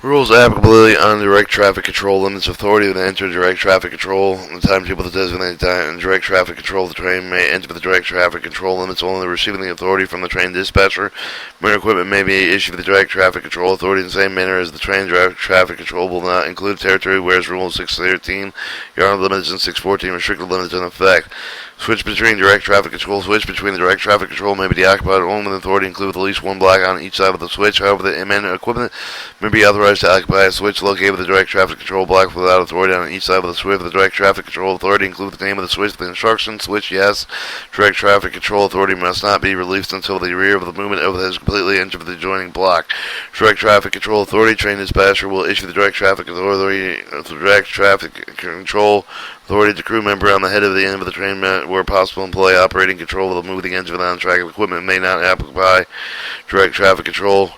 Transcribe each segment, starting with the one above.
Rules applicability on direct traffic control limits authority to enter direct traffic control. The timetable to designate time and direct traffic control. The train may enter the direct traffic control limits only receiving the authority from the train dispatcher. Motor equipment may be issued the direct traffic control authority in the same manner as the train. Direct traffic control will not include territory, whereas Rule 613, yard limits, and 614 restricted limits in effect. Switch between direct traffic control. Switch between the direct traffic control may be occupied only when the authority includes at least one block on each side of the switch. However, the MN equipment may be authorized to occupy a switch located with the direct traffic control block without authority on each side of the switch. The direct traffic control authority includes the name of the switch, the instruction, switch yes. Direct traffic control authority must not be released until the rear of the movement has completely entered the adjoining block. Direct traffic control authority. Train dispatcher will issue the direct traffic authority. Authority to crew member on the head of the end of the train where possible employ operating control of the moving engine of on-track equipment may not occupy direct traffic control.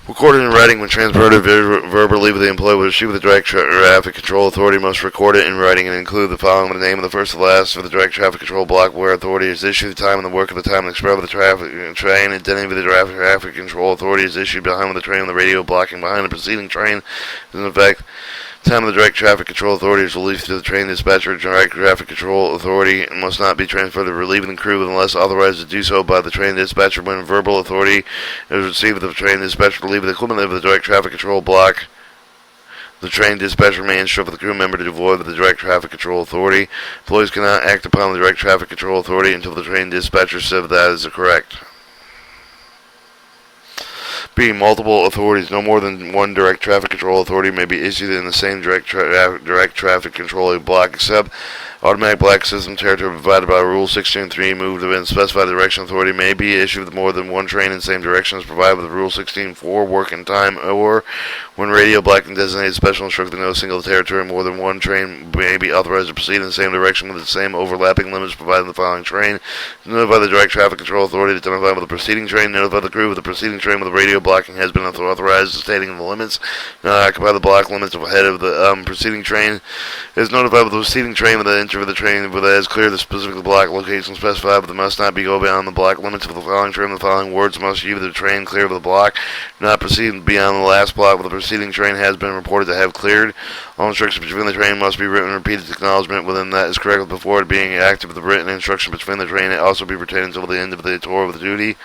Recorded in writing when transported verbally with the employee will receive the direct traffic control authority must record it in writing and include the following with the name of the first and last for the direct traffic control block where authority is issued, the time and the work of the time expressed with the traffic train, identity of the traffic control authority is issued behind the train on the radio blocking behind the preceding train is in effect. Time of the direct traffic control authority is released to the train dispatcher. Direct traffic control authority must not be transferred to relieving the crew unless authorized to do so by the train dispatcher. When verbal authority is received, the train dispatcher to leave the equipment of the direct traffic control block. The train dispatcher may instruct the crew member to avoid the direct traffic control authority. Employees cannot act upon the direct traffic control authority until the train dispatcher says that is correct. Being multiple authorities, no more than one direct traffic control authority may be issued in the same direct traffic control block, except automatic block system territory provided by Rule 16.3 moved within specified direction authority may be issued with more than one train in the same direction as provided with Rule 16.4 working time, or when radio blocking designated special instructed no single territory more than one train may be authorized to proceed in the same direction with the same overlapping limits provided in the following train. Notify the direct traffic control authority to identify with the preceding train. Notify the crew with the preceding train with the radio blocking has been authorized, stating the limits. Not occupy the block limits ahead of the preceding train. Is notified with the preceding train with the entry of the train with as clear the specific block location specified, but must not be go beyond the block limits of the following train. The following words must use the train clear of the block. Do not proceed beyond the last block where the preceding train has been reported to have cleared. All instructions between the train must be written and repeated acknowledgement within that is correct before it being active. The written instruction between the train also be retained until the end of the tour of the duty.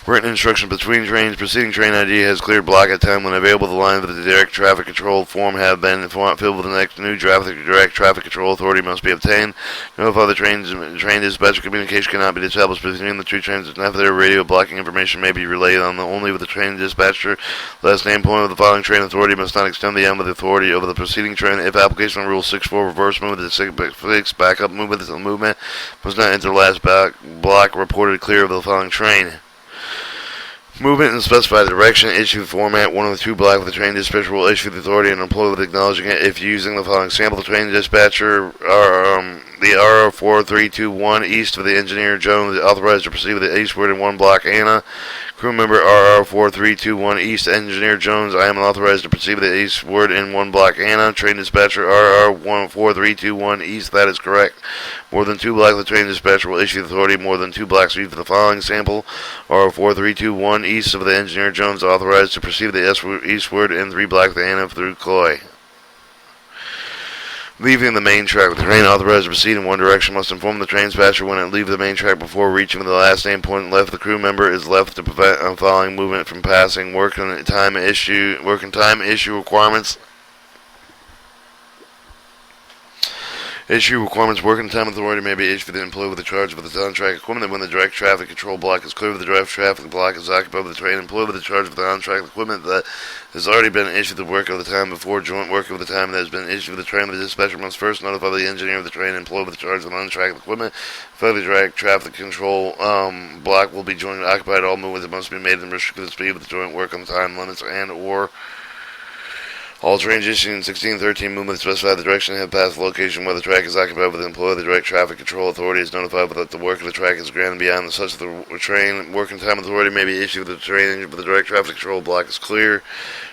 Written instruction between trains. Preceding train ID has cleared block at time when available. The line of the direct traffic control form have been filled with the next new direct traffic control authority must be obtained. Notify the train dispatcher communication cannot be established between the two trains. If necessary, radio blocking information may be relayed only with the train dispatcher. Last name point of the following train authority must not extend the end of the authority over the preceding train. If application of Rule 6.4 reverse movement to 6 backup movement, the movement must not enter the last block reported clear of the following train. Movement in the specified direction, issue format, one of the two block of the train dispatcher will issue the authority and employ with acknowledging it if using the following sample. The train dispatcher, the RR4321 east of the engineer Jones, authorized to proceed with the eastward in one block. Anna, crew member RR4321 east, engineer Jones, I am authorized to proceed with the eastward in one block. Anna, train dispatcher RR4321 east, that is correct. More than two blocks, the train dispatcher will issue the authority. More than two blocks for the following sample. RR4321 east of the engineer Jones, authorized to proceed with the eastward in 3 blocks the Anna through Cloy. Leaving the main track, the train authorized to proceed in one direction must inform the train dispatcher when it leaves the main track before reaching the last name point left. The crew member is left to prevent following movement from passing. Working time issue requirements. Issue requirements. Working time authority may be issued for the employee with the charge of the on-track equipment when the direct traffic control block is clear. With the direct traffic block is occupied with the train. Employee with the charge of the on-track equipment that has already been issued the work of the time before joint work of the time that has been issued with the train. The dispatcher must first notify the engineer of the train. Employee with the charge of the on-track equipment. For the direct traffic control block will be jointly occupied. All movements must be made and restricted to the speed with the joint work on the time limits and or All trains issuing 1613 movement specify the direction and have passed the location where the track is occupied with the employee of the direct traffic control authority is notified that the work of the track is granted beyond the such the train working time authority may be issued with the train but the direct traffic control block is clear.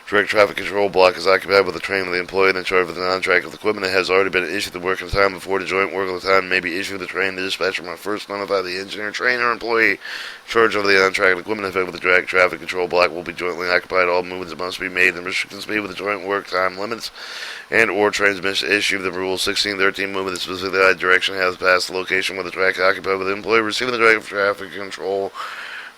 Direct traffic control block is occupied with the train with the employee in charge of the non-track of the equipment that has already been issued the working time before the joint work of the time may be issued the train. The dispatcher must first notify the engineer, trainer, or employee in charge of the on-track equipment effect with the direct traffic control block will be jointly occupied. All movements must be made in restricted speed with the joint work time limits and or transmission issue. The rule 1613 movement that specifically direction has passed the location where the track is occupied with the employee receiving the direct traffic control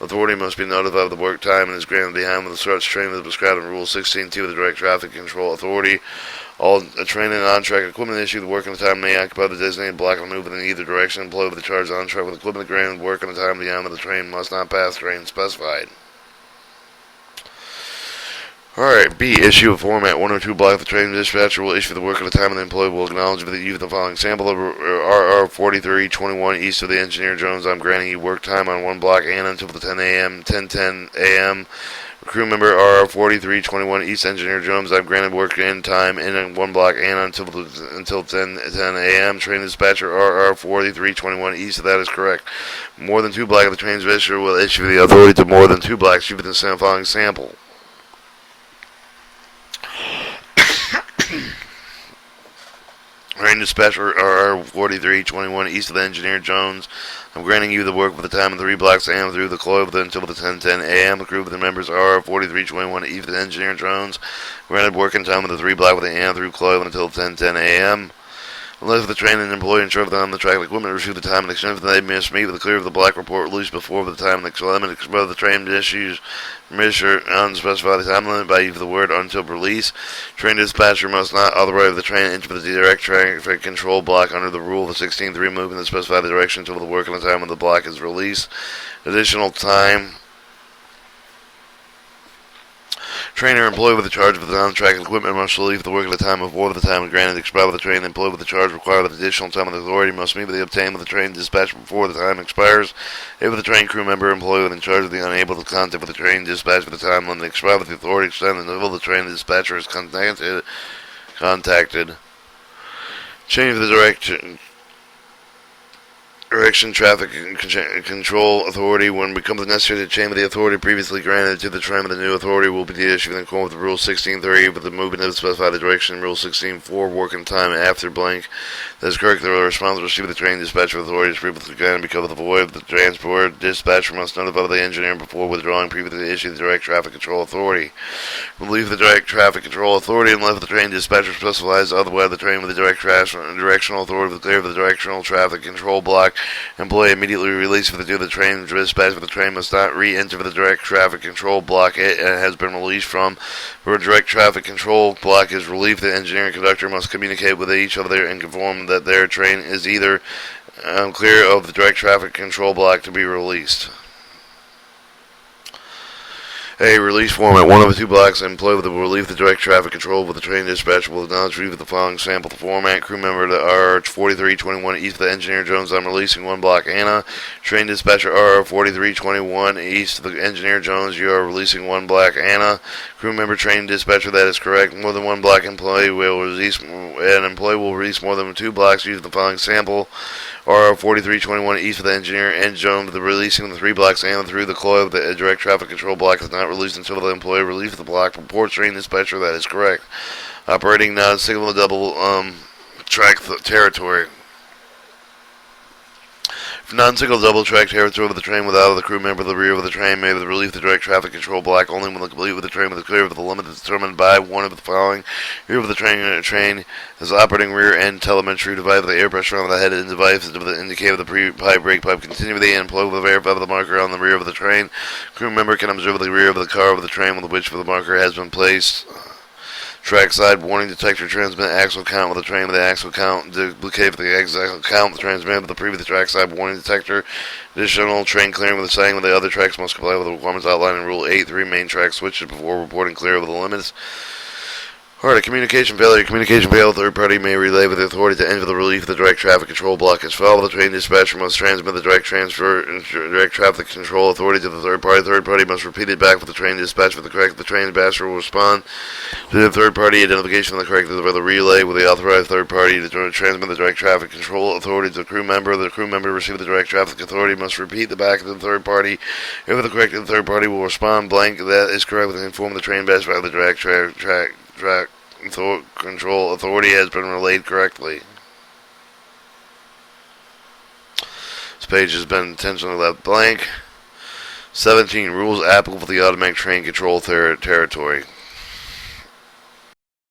authority must be notified of the work time and is granted behind with the such train as prescribed in Rule 16.2 of the Direct Traffic Control Authority. All train and on-track equipment issue the work and the time may occupy the designated block and move in either direction. Employee with the charge on-track with equipment granted work and the time beyond with the train must not pass the train specified. Alright, B. Issue of format 102 block. The train dispatcher will issue the work at the time and the employee will acknowledge that you the following sample of RR4321 east of the engineer Jones. I'm granting you work time on one block and until the 10:10 a.m. Crew member RR4321 east engineer Jones. I'm granted work in time in one block and until 10:10 a.m. Train dispatcher RR4321 east. That is correct. More than two blocks of the train dispatcher will issue the authority to more than two blocks. You the following sample. Train dispatcher RR4321 east of the engineer Jones. I'm granting you the work for the time of 3 blocks and through the close until the 10:10 a.m. The crew of the members RR4321 east of the engineer Jones. Granted work in time of the 3 block with the and through close until 10:10 a.m. Unless the train and employee in charge of the on-the-track equipment receive the time and extent that they must meet with the clear of the black report released before the time and the limit of the train issues measure unspecified time limit by use of the word until release. Train dispatcher must not authorize the train into the direct traffic control block under the rule of the 16.3 movement that specify the direction until the work and the time when the block is released. Additional time. Trainer employee with the charge of the on-track equipment must leave the work at the time before the time granted expired with the train. The employee with the charge required with additional time of the authority must meet with the obtained with the train dispatch before the time expires. If the train crew member employee with in charge of the unable to contact with the train dispatch with the time limit expired with the authority extended until the train dispatcher is contacted. Change the direction traffic control authority when it becomes necessary to change the authority previously granted to the train with the new authority will be issued in accordance with Rule 16.3 with the movement to specify the direction. Rule 16.4 working time after blank. That is correct. The responsible receiver of the train dispatcher authority is previously granted because of the void of the transport. Dispatcher must notify the engineer before withdrawing previously issued the direct traffic control authority. Relieve the direct traffic control authority unless the train dispatcher specifies otherwise. The train with the directional authority with the clear of the directional traffic control block. Employee immediately released for the train dispatch for the train must not re-enter the direct traffic control block it has been released from. Where a direct traffic control block is relieved, the engineer and conductor must communicate with each other and confirm that their train is either clear of the direct traffic control block to be released. A. Release format. One of the 2 blocks employed will relieve the direct traffic control with the train dispatcher will acknowledge review of the following sample. The format. Crew member to RR4321 east of the engineer Jones. I'm releasing 1 block Anna. Train dispatcher RR4321 east of the engineer Jones. You are releasing 1 block Anna. Crew member train dispatcher. That is correct. More than 1 block employee will release. An employee will release more than 2 blocks using the following sample. RR4321 east of the engineer and Jones. The releasing the 3 blocks and through the coil of the direct traffic control block is not released until the employee relieves the block. Report train dispatcher. That is correct. Operating non-signal double track territory. Non-signal double track territory of the train without the crew member of the rear of the train may relieve the direct traffic control block only when the complete with the train with the clear of the limit is determined by one of the following. Rear of the train is operating rear end telemetry device with the air pressure on the head and device is indicated with the pre-pipe brake pipe continuity and plug with the verify the marker on the rear of the train. Crew member can observe the rear of the car of the train with which the marker has been placed. Trackside warning detector transmit axle count with the train with the axle count duplicate with the axle count the transmit with the previous trackside warning detector. Additional train clearing with the saying with the other tracks must comply with the requirements outlined in Rule 8.3 main track switches before reporting clear over the limits. Alright, a communication failure. Communication failure. Third party may relay with the authority to enter the relief of the direct traffic control block. As follows: the train dispatcher must transmit the direct traffic control authority to the third party. Third party must repeat it back with the train dispatcher for the correct. The train dispatcher will respond to the third party identification of the correct for the relay with the authorized third party to transmit the direct traffic control authority to the crew member. The crew member receiving the direct traffic authority must repeat the back to the third party. If the correct, the third party will respond blank. That is correct. And inform the train dispatcher the direct track control authority has been relayed correctly. This page has been intentionally left blank. 17. Rules applicable to the automatic train control territory.